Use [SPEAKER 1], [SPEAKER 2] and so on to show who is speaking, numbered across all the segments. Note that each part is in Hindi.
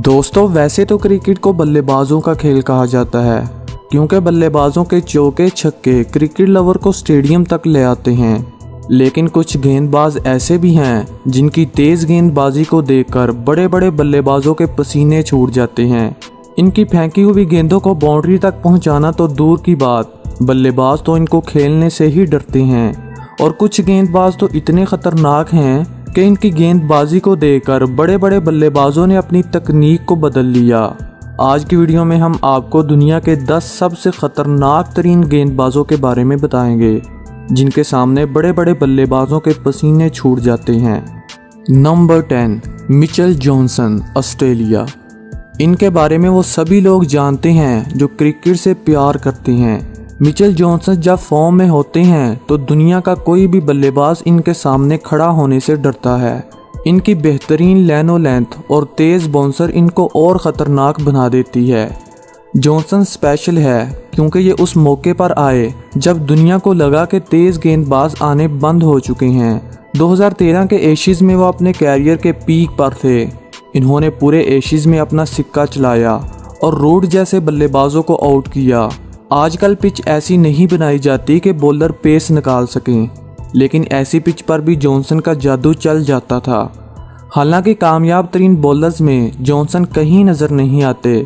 [SPEAKER 1] दोस्तों, वैसे तो क्रिकेट को बल्लेबाजों का खेल कहा जाता है क्योंकि बल्लेबाजों के चौके छक्के क्रिकेट लवर को स्टेडियम तक ले आते हैं। लेकिन कुछ गेंदबाज ऐसे भी हैं जिनकी तेज़ गेंदबाजी को देखकर बड़े बड़े बल्लेबाजों के पसीने छूट जाते हैं। इनकी फेंकी हुई गेंदों को बाउंड्री तक पहुंचाना तो दूर की बात, बल्लेबाज तो इनको खेलने से ही डरते हैं। और कुछ गेंदबाज तो इतने खतरनाक हैं कि इनकी गेंदबाजी को देखकर बड़े बड़े बल्लेबाजों ने अपनी तकनीक को बदल लिया। आज की वीडियो में हम आपको दुनिया के 10 सबसे खतरनाक तरीन गेंदबाजों के बारे में बताएंगे जिनके सामने बड़े बड़े बल्लेबाजों के पसीने छूट जाते हैं। Number 10, Mitchell Johnson, Australia. इनके बारे में वो सभी लोग जानते हैं जो क्रिकेट से प्यार करते हैं। मिचेल जॉनसन जब फॉर्म में होते हैं तो दुनिया का कोई भी बल्लेबाज इनके सामने खड़ा होने से डरता है। इनकी बेहतरीन लैनो लेंथ और तेज़ बाउंसर इनको और ख़तरनाक बना देती है। जॉनसन स्पेशल है क्योंकि ये उस मौके पर आए जब दुनिया को लगा कि तेज़ गेंदबाज आने बंद हो चुके हैं। 2013 के एशिज़ में वो अपने कैरियर के पीक पर थे। इन्होंने पूरे एशिज़ में अपना सिक्का चलाया और रूट जैसे बल्लेबाजों को आउट किया। आजकल पिच ऐसी नहीं बनाई जाती कि बॉलर पेस निकाल सकें, लेकिन ऐसी पिच पर भी जॉनसन का जादू चल जाता था। हालांकि कामयाब तरीन बॉलर्स में जॉनसन कहीं नज़र नहीं आते,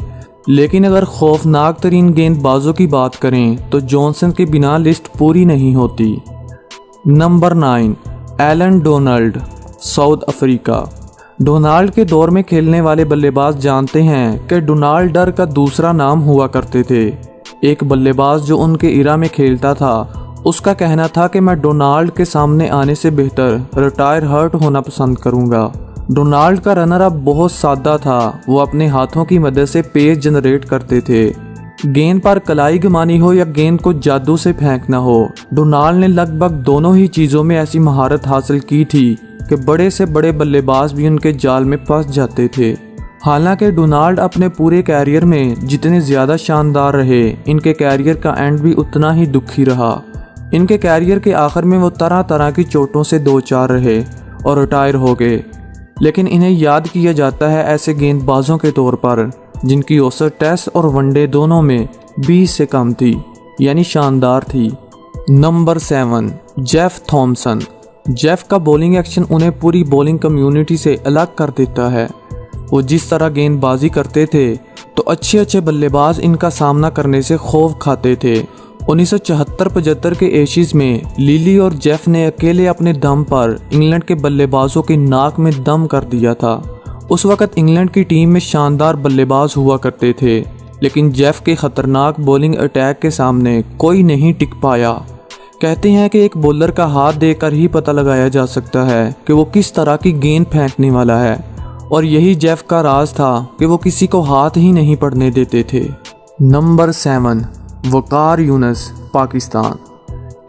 [SPEAKER 1] लेकिन अगर खौफनाक तरीन गेंदबाजों की बात करें तो जॉनसन के बिना लिस्ट पूरी नहीं होती। Number 9, Allan Donald, south Africa. Donald के दौर में खेलने वाले बल्लेबाज जानते हैं कि डोनाल्ड डर का दूसरा नाम हुआ करते थे। एक बल्लेबाज जो उनके इरा में खेलता था उसका कहना था कि मैं डोनाल्ड के सामने आने से बेहतर रिटायर हर्ट होना पसंद करूंगा। डोनाल्ड का रनर अप बहुत सादा था। वो अपने हाथों की मदद से पेस जनरेट करते थे। गेंद पर कलाई घुमानी हो या गेंद को जादू से फेंकना हो, डोनाल्ड ने लगभग दोनों ही चीज़ों में ऐसी महारत हासिल की थी कि बड़े से बड़े बल्लेबाज भी उनके जाल में फंस जाते थे। हालांकि डोनाल्ड अपने पूरे कैरियर में जितने ज़्यादा शानदार रहे, इनके कैरियर का एंड भी उतना ही दुखी रहा। इनके कैरियर के आखिर में वो तरह तरह की चोटों से दो चार रहे और रिटायर हो गए, लेकिन इन्हें याद किया जाता है ऐसे गेंदबाजों के तौर पर जिनकी औसत टेस्ट और वनडे दोनों में 20 से कम थी, यानी शानदार थी। Number 7, Jeff Thomson. जेफ का बॉलिंग एक्शन उन्हें पूरी बॉलिंग कम्युनिटी से अलग कर देता है। वो जिस तरह गेंदबाजी करते थे तो अच्छे बल्लेबाज इनका सामना करने से खौफ खाते थे। 1974-75 के एशिज़ में लिली और जेफ ने अकेले अपने दम पर इंग्लैंड के बल्लेबाजों की नाक में दम कर दिया था। उस वक़्त इंग्लैंड की टीम में शानदार बल्लेबाज हुआ करते थे, लेकिन जेफ के ख़तरनाक बॉलिंग अटैक के सामने कोई नहीं टिक पाया। कहते हैं कि एक बॉलर का हाथ देखकर ही पता लगाया जा सकता है कि वो किस तरह की गेंद फेंकने वाला है, और यही जेफ का राज था कि वो किसी को हाथ ही नहीं पड़ने देते थे। नंबर 7, वकार यूनुस, पाकिस्तान।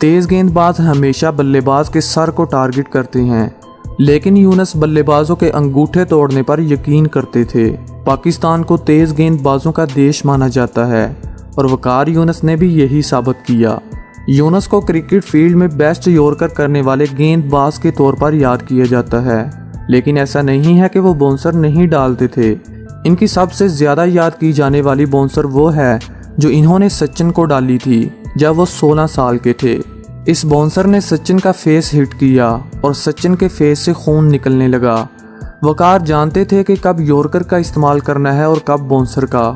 [SPEAKER 1] तेज़ गेंदबाज हमेशा बल्लेबाज के सर को टारगेट करते हैं, लेकिन यूनुस बल्लेबाजों के अंगूठे तोड़ने पर यकीन करते थे। पाकिस्तान को तेज़ गेंदबाजों का देश माना जाता है और वकार यूनुस ने भी यही साबित किया। यूनुस को क्रिकेट फील्ड में बेस्ट यॉर्कर करने वाले गेंदबाज के तौर पर याद किया जाता है, लेकिन ऐसा नहीं है कि वो बाउंसर नहीं डालते थे। इनकी सबसे ज़्यादा याद की जाने वाली बाउंसर वो है जो इन्होंने सचिन को डाली थी जब वो 16 साल के थे। इस बाउंसर ने सचिन का फेस हिट किया और सचिन के फेस से खून निकलने लगा। वकार जानते थे कि कब यॉर्कर का इस्तेमाल करना है और कब बाउंसर का।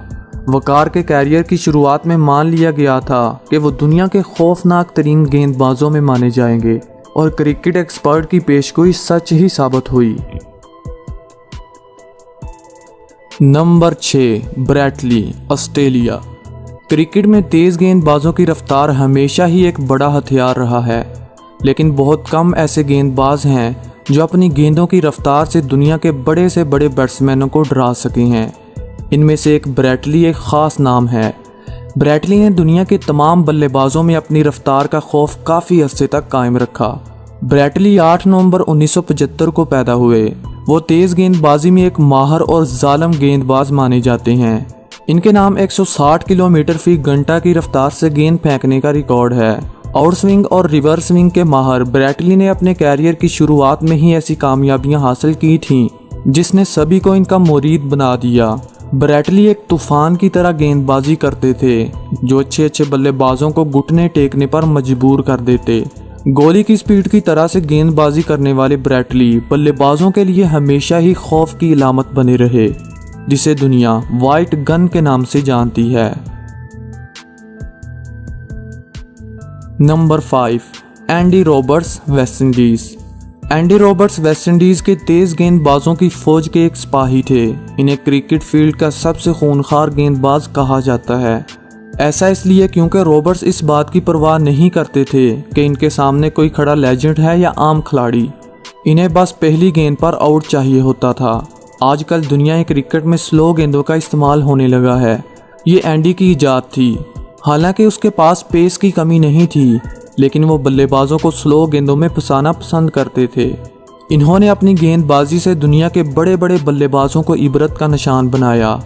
[SPEAKER 1] वकार के कैरियर की शुरुआत में मान लिया गया था कि वो दुनिया के खौफनाक तरीन गेंदबाजों में माने जाएंगे, और क्रिकेट एक्सपर्ट की पेशगोई सच ही साबित हुई। नंबर 6, ब्रैट ली, ऑस्ट्रेलिया। क्रिकेट में तेज़ गेंदबाजों की रफ्तार हमेशा ही एक बड़ा हथियार रहा है, लेकिन बहुत कम ऐसे गेंदबाज हैं जो अपनी गेंदों की रफ्तार से दुनिया के बड़े से बड़े बैट्समैनों को डरा सके हैं। इनमें से एक ब्रैट ली एक ख़ास नाम है। ब्रैट ली ने दुनिया के तमाम बल्लेबाजों में अपनी रफ्तार का खौफ काफ़ी अरसे तक कायम रखा। ब्रैट ली 8 नवंबर 1975 को पैदा हुए। वो तेज़ गेंदबाजी में एक माहर और जालिम गेंदबाज माने जाते हैं। इनके नाम 160 किलोमीटर फी घंटा की रफ्तार से गेंद फेंकने का रिकॉर्ड है। आउट स्विंग और रिवर्स स्विंग के माहर ब्रैट ली ने अपने कैरियर की शुरुआत में ही ऐसी कामयाबियां हासिल की थीं जिसने सभी को इनका मुरीद बना दिया। ब्रैटली एक तूफान की तरह गेंदबाजी करते थे, जो अच्छे अच्छे बल्लेबाजों को घुटने टेकने पर मजबूर कर देते। गोली की स्पीड की तरह से गेंदबाजी करने वाले ब्रैटली बल्लेबाजों के लिए हमेशा ही खौफ की इलामत बने रहे, जिसे दुनिया वाइट गन के नाम से जानती है। Number 5, Andy Roberts, West Indies. Andy Roberts West Indies के तेज गेंदबाजों की फौज के एक सिपाही थे। इन्हें क्रिकेट फील्ड का सबसे खूंखार गेंदबाज कहा जाता है। ऐसा इसलिए क्योंकि रॉबर्ट्स इस बात की परवाह नहीं करते थे कि इनके सामने कोई खड़ा लेजेंड है या आम खिलाड़ी। इन्हें बस पहली गेंद पर आउट चाहिए होता था। आजकल दुनिया क्रिकेट में स्लो गेंदों का इस्तेमाल होने लगा है। ये एंडी की इजाद थी। हालांकि उसके पास पेस की कमी नहीं थी, लेकिन वो बल्लेबाजों को स्लो गेंदों में फंसाना पसंद करते थे। इन्होंने अपनी गेंदबाजी से दुनिया के बड़े बड़े बल्लेबाजों को इबरत का निशान बनाया।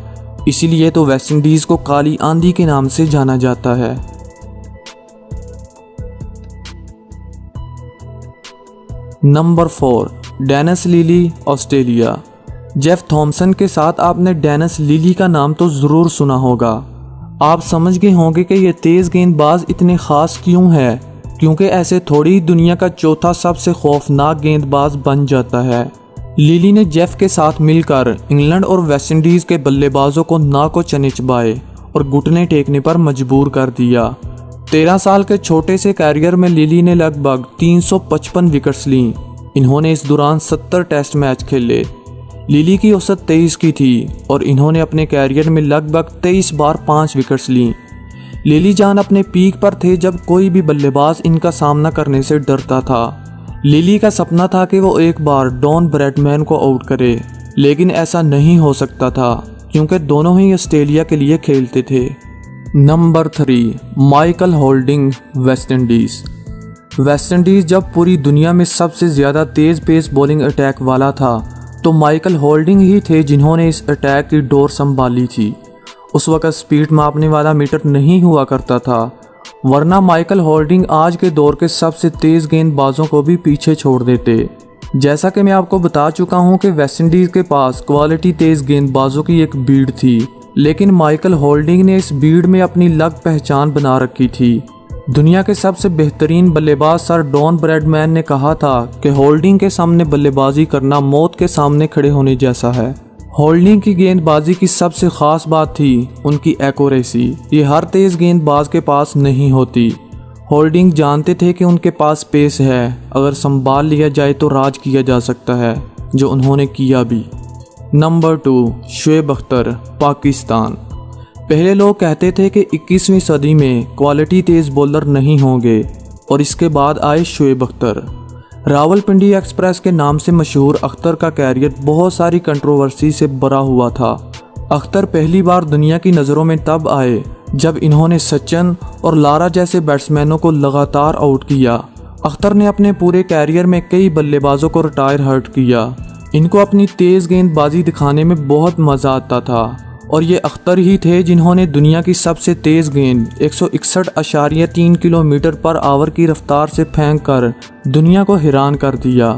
[SPEAKER 1] इसीलिए तो वेस्टइंडीज को काली आंधी के नाम से जाना जाता है। Number 4, Dennis Lillee, Australia. Jeff Thomson के साथ आपने डेनिस लिली का नाम तो ज़रूर सुना होगा। आप समझ गए होंगे कि ये तेज़ गेंदबाज इतने ख़ास क्यों है, क्योंकि ऐसे थोड़ी दुनिया का चौथा सबसे खौफनाक गेंदबाज बन जाता है। लिली ने जेफ के साथ मिलकर इंग्लैंड और वेस्टइंडीज़ के बल्लेबाजों को नाको चने चबाए और घुटने टेकने पर मजबूर कर दिया। 13 साल के छोटे से कैरियर में लिली ने लगभग 355 विकेट्स लीं। इन्होंने इस दौरान 70 टेस्ट मैच खेले। लिली की औसत 23 की थी और इन्होंने अपने कैरियर में लगभग 23 बार 5 विकेट्स लीं। लिली जान अपने पीक पर थे जब कोई भी बल्लेबाज इनका सामना करने से डरता था। लिली का सपना था कि वो एक बार डॉन ब्रैडमैन को आउट करे, लेकिन ऐसा नहीं हो सकता था क्योंकि दोनों ही ऑस्ट्रेलिया के लिए खेलते थे। Number 3, Michael holding, West Indies. West Indies जब पूरी दुनिया में सबसे ज़्यादा तेज़ पेस बॉलिंग अटैक वाला था, तो माइकल होल्डिंग ही थे जिन्होंने इस अटैक की डोर संभाली थी। उस वक़्त स्पीड मापने वाला मीटर नहीं हुआ करता था, वरना माइकल होल्डिंग आज के दौर के सबसे तेज़ गेंदबाजों को भी पीछे छोड़ देते। जैसा कि मैं आपको बता चुका हूं कि वेस्टइंडीज़ के पास क्वालिटी तेज़ गेंदबाजों की एक भीड़ थी, लेकिन माइकल होल्डिंग ने इस भीड़ में अपनी अलग पहचान बना रखी थी। दुनिया के सबसे बेहतरीन बल्लेबाज सर डॉन ब्रैडमैन ने कहा था कि होल्डिंग के सामने बल्लेबाजी करना मौत के सामने खड़े होने जैसा है। होल्डिंग की गेंदबाजी की सबसे ख़ास बात थी उनकी एक्यूरेसी। ये हर तेज़ गेंदबाज के पास नहीं होती। होल्डिंग जानते थे कि उनके पास पेस है, अगर संभाल लिया जाए तो राज किया जा सकता है, जो उन्होंने किया भी। नंबर 2, शोएब अख्तर, पाकिस्तान। पहले लोग कहते थे कि 21वीं सदी में क्वालिटी तेज़ बॉलर नहीं होंगे, और इसके बाद आए शोएब अख्तर। रावलपिंडी एक्सप्रेस के नाम से मशहूर अख्तर का कैरियर बहुत सारी कंट्रोवर्सी से भरा हुआ था। अख्तर पहली बार दुनिया की नज़रों में तब आए जब इन्होंने सचिन और लारा जैसे बैट्समैनों को लगातार आउट किया। अख्तर ने अपने पूरे कैरियर में कई बल्लेबाजों को रिटायर हर्ट किया। इनको अपनी तेज़ गेंदबाजी दिखाने में बहुत मज़ा आता था, और ये अख्तर ही थे जिन्होंने दुनिया की सबसे तेज़ गेंद 161.3 किलोमीटर पर आवर की रफ्तार से फेंककर दुनिया को हैरान कर दिया।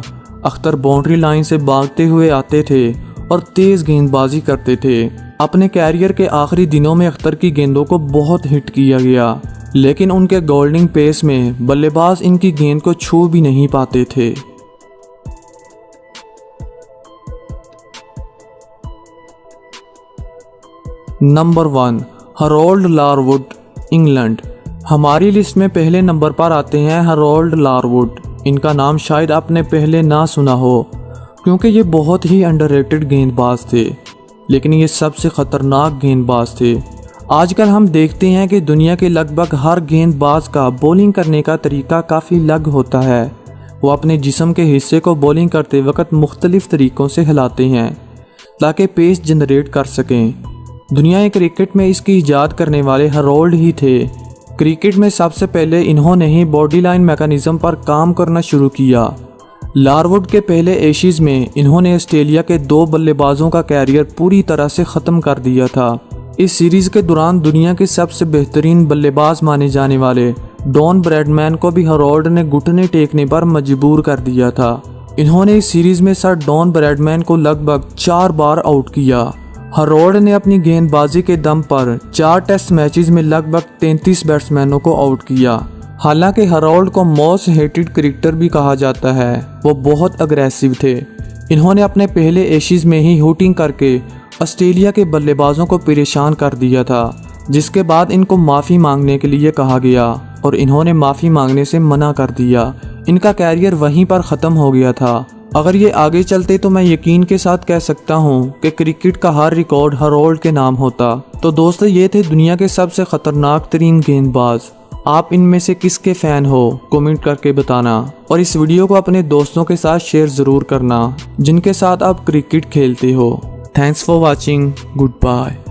[SPEAKER 1] अख्तर बाउंड्री लाइन से भागते हुए आते थे और तेज़ गेंदबाजी करते थे। अपने कैरियर के आखिरी दिनों में अख्तर की गेंदों को बहुत हिट किया गया, लेकिन उनके गोल्डिंग पेस में बल्लेबाज इनकी गेंद को छू भी नहीं पाते थे। Number 1, Harold Larwood, England. हमारी लिस्ट में पहले नंबर पर आते हैं हरोल्ड लारवुड। इनका नाम शायद आपने पहले ना सुना हो, क्योंकि ये बहुत ही अंडररेटेड गेंदबाज थे, लेकिन ये सबसे ख़तरनाक गेंदबाज थे। आजकल हम देखते हैं कि दुनिया के लगभग हर गेंदबाज का बॉलिंग करने का तरीका काफ़ी अलग होता है। वो अपने जिस्म के हिस्से को बॉलिंग करते वक्त मुख्तलिफ तरीक़ों से हिलाते हैं ताकि पेस जनरेट कर सकें। दुनिया क्रिकेट में इसकी ईजाद करने वाले हरोल्ड ही थे। क्रिकेट में सबसे पहले इन्होंने ही बॉडी लाइन मैकेनिज़्म पर काम करना शुरू किया। लारवुड के पहले एशिज़ में इन्होंने ऑस्ट्रेलिया के 2 बल्लेबाजों का कैरियर पूरी तरह से ख़त्म कर दिया था। इस सीरीज़ के दौरान दुनिया के सबसे बेहतरीन बल्लेबाज माने जाने वाले डॉन ब्रैडमैन को भी हरोल्ड ने घुटने टेकने पर मजबूर कर दिया था। इन्होंने इस सीरीज में सर डॉन ब्रैडमैन को लगभग 4 बार आउट किया। हेरोल्ड ने अपनी गेंदबाजी के दम पर 4 टेस्ट मैचेस में लगभग 33 बैट्समैनों को आउट किया। हालांकि हेरोल्ड को मोस्ट हेटेड क्रिकेटर भी कहा जाता है, वो बहुत अग्रेसिव थे। इन्होंने अपने पहले एशिज में ही हुटिंग करके ऑस्ट्रेलिया के बल्लेबाजों को परेशान कर दिया था, जिसके बाद इनको माफ़ी मांगने के लिए कहा गया और इन्होंने माफ़ी मांगने से मना कर दिया। इनका कैरियर वहीं पर ख़त्म हो गया था। अगर ये आगे चलते तो मैं यकीन के साथ कह सकता हूँ कि क्रिकेट का हर रिकॉर्ड हेरोल्ड के नाम होता। तो दोस्तों, ये थे दुनिया के सबसे ख़तरनाक तरीन गेंदबाज। आप इनमें से किसके फ़ैन हो कमेंट करके बताना, और इस वीडियो को अपने दोस्तों के साथ शेयर ज़रूर करना जिनके साथ आप क्रिकेट खेलते हो। Thanks for watching. Good bye.